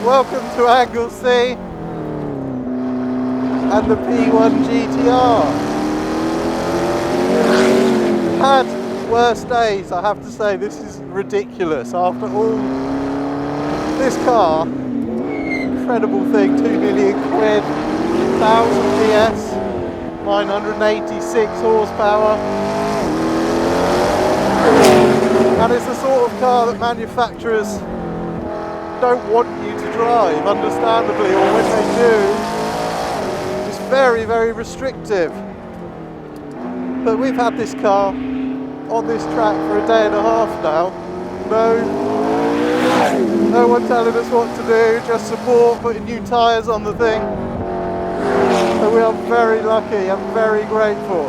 Welcome to Angle C and the P1 GTR. Had worse days, I have to say. This is ridiculous. After all, this car, incredible thing, 2 million quid, 1000 PS, 986 horsepower. And it's the sort of car that manufacturers don't want you to drive, understandably, or when they do, it's very, very restrictive. But we've had this car on this track for a day and a half now. No one telling us what to do, just support, putting new tyres on the thing. So we are very lucky and very grateful.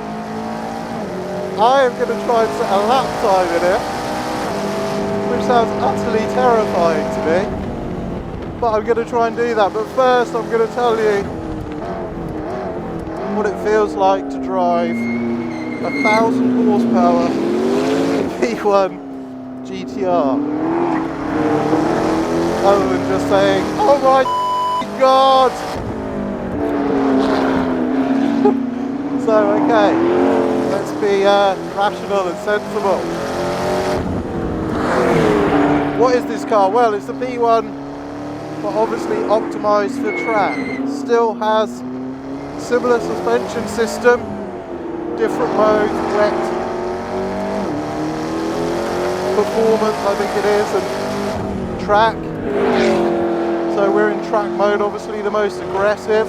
I am going to try and set a lap time in it, which sounds utterly terrifying to me, but I'm going to try and do that. But first I'm going to tell you what it feels like to drive a 1000 horsepower P1 GTR, other than just saying, oh my god! So okay, let's be rational and sensible. What is this car? Well, it's the P1, but obviously optimised for track. Still has similar suspension system, different modes, wet, performance I think it is, and track. So we're in track mode, obviously the most aggressive.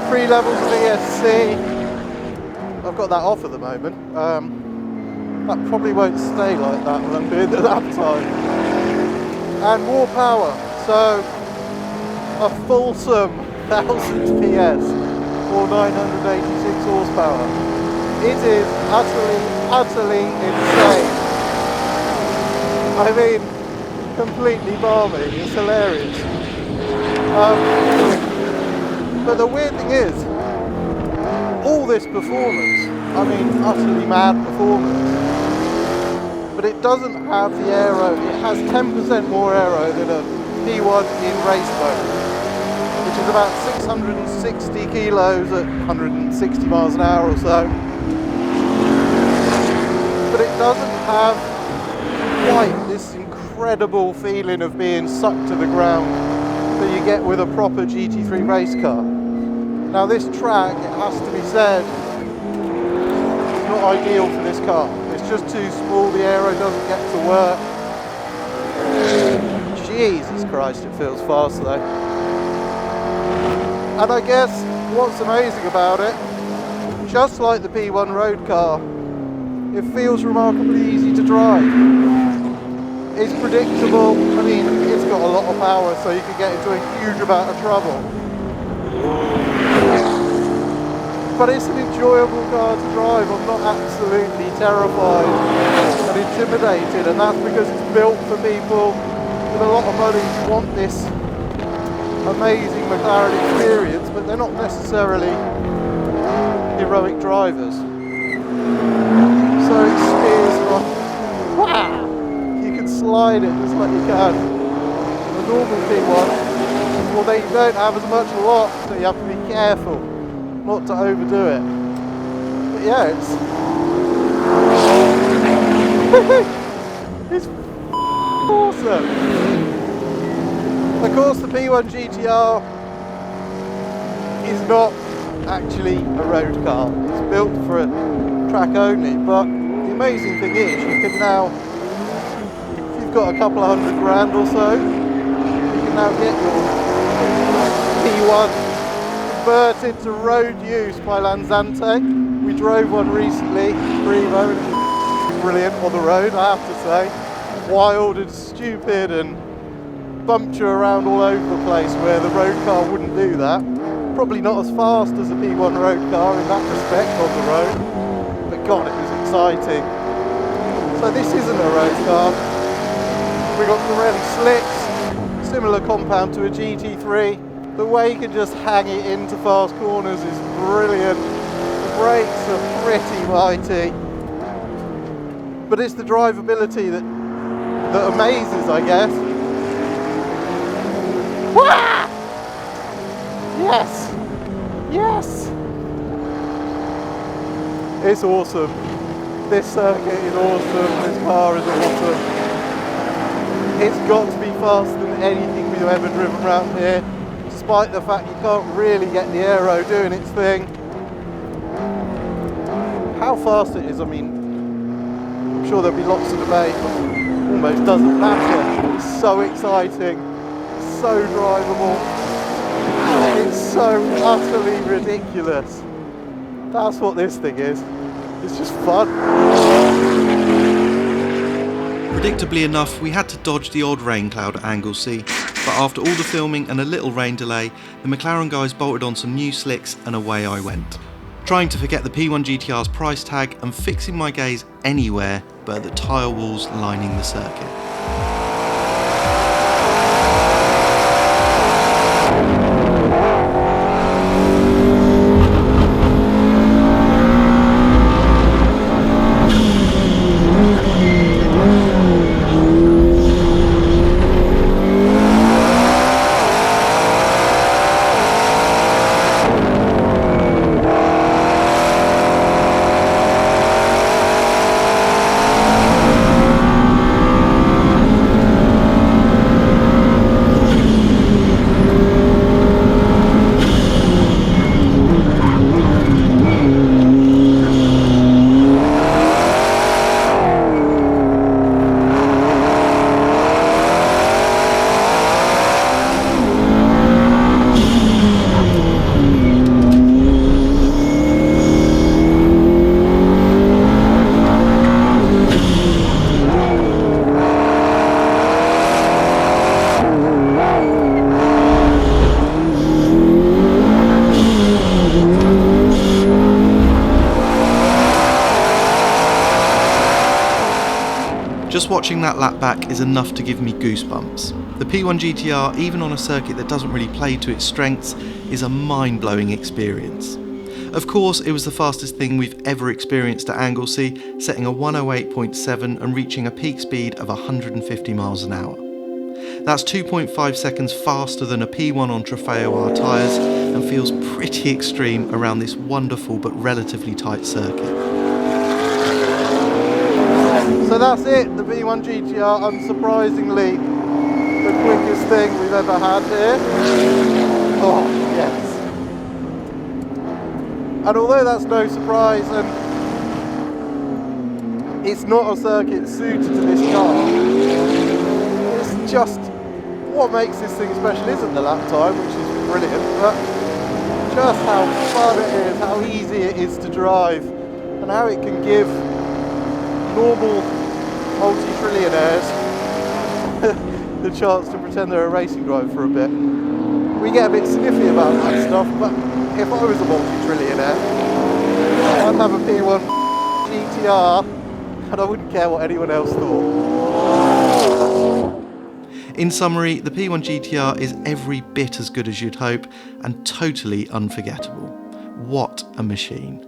3 levels of ESC. I've got that off at the moment. That probably won't stay like that when I'm doing the lap time. And more power, so a fulsome 1000 PS or 986 horsepower. It is utterly insane. I mean, completely balmy, it's hilarious. But the weird thing is, all this performance, I mean utterly mad performance, but it doesn't have the aero. It has 10% more aero than a P1 in race mode, which is about 660 kilos at 160 miles an hour or so. But it doesn't have quite this incredible feeling of being sucked to the ground that you get with a proper GT3 race car. Now this track, it has to be said, is not ideal for this car. It's just too small, the aero doesn't get to work. Jesus Christ, it feels fast though. And I guess what's amazing about it, just like the P1 road car, it feels remarkably easy to drive. It's predictable. I mean, it's got a lot of power, so you can get into a huge amount of trouble. But it's an enjoyable car to drive. I'm not absolutely terrified and intimidated, and that's because it's built for people with a lot of money who want this amazing McLaren experience, but they're not necessarily heroic drivers. So it steers from, wow! Slide it just like you can. The normal P1, well, they don't have as much lock, so you have to be careful not to overdo it. But yeah, it's awesome. Of course, the P1 GTR is not actually a road car. It's built for a track only, but the amazing thing is you can now, got a couple of $100 grand or so, you can now get your P1 converted to road use by Lanzante. We drove one recently, Primo, and it was brilliant on the road, I have to say. Wild and stupid and bumped you around all over the place where the road car wouldn't do that. Probably not as fast as a P1 road car in that respect on the road, but God, it was exciting. So this isn't a road car. We got Pirelli slicks, similar compound to a GT3. The way you can just hang it into fast corners is brilliant. The brakes are pretty mighty. But it's the drivability that amazes, I guess. Wah! Yes! Yes! It's awesome. This circuit is awesome. This car is awesome. It's got to be faster than anything we've ever driven around here, despite the fact you can't really get the aero doing its thing. How fast it is, I mean, I'm sure there'll be lots of debate, but almost doesn't matter. It's so exciting, so drivable, it's so utterly ridiculous. That's what this thing is. It's just fun. Predictably enough, we had to dodge the odd rain cloud at Anglesey, but after all the filming and a little rain delay, the McLaren guys bolted on some new slicks and away I went. Trying to forget the P1 GTR's price tag and fixing my gaze anywhere but at the tyre walls lining the circuit. Just watching that lap back is enough to give me goosebumps. The P1 GTR, even on a circuit that doesn't really play to its strengths, is a mind-blowing experience. Of course, it was the fastest thing we've ever experienced at Anglesey, setting a 108.7 and reaching a peak speed of 150 miles an hour. That's 2.5 seconds faster than a P1 on Trofeo R tyres and feels pretty extreme around this wonderful but relatively tight circuit. So that's it, the P1 GTR, unsurprisingly the quickest thing we've ever had here. Oh, yes. And although that's no surprise, and it's not a circuit suited to this car, it's just what makes this thing special isn't the lap time, which is brilliant, but just how fun it is, how easy it is to drive, and how it can give normal multi-trillionaires the chance to pretend they're a racing driver for a bit. We get a bit sniffy about that stuff, but if I was a multi-trillionaire, I'd have a P1 GTR and I wouldn't care what anyone else thought. In summary, the P1 GTR is every bit as good as you'd hope and totally unforgettable. What a machine.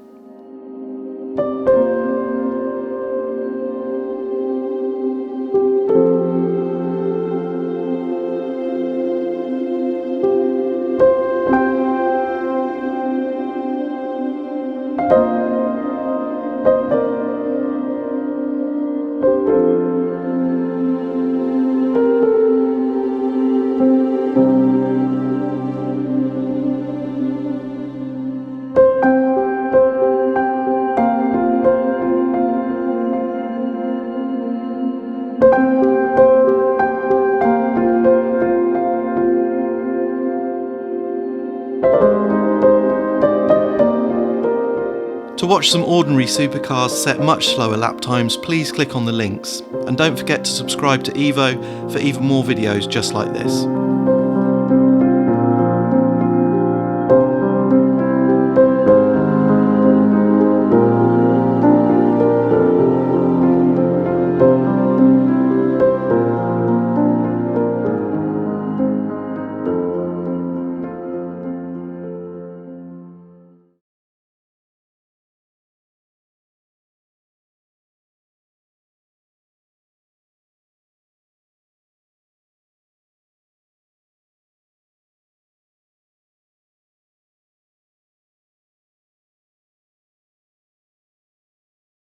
To watch some ordinary supercars set much slower lap times, please click on the links. And don't forget to subscribe to Evo for even more videos just like this.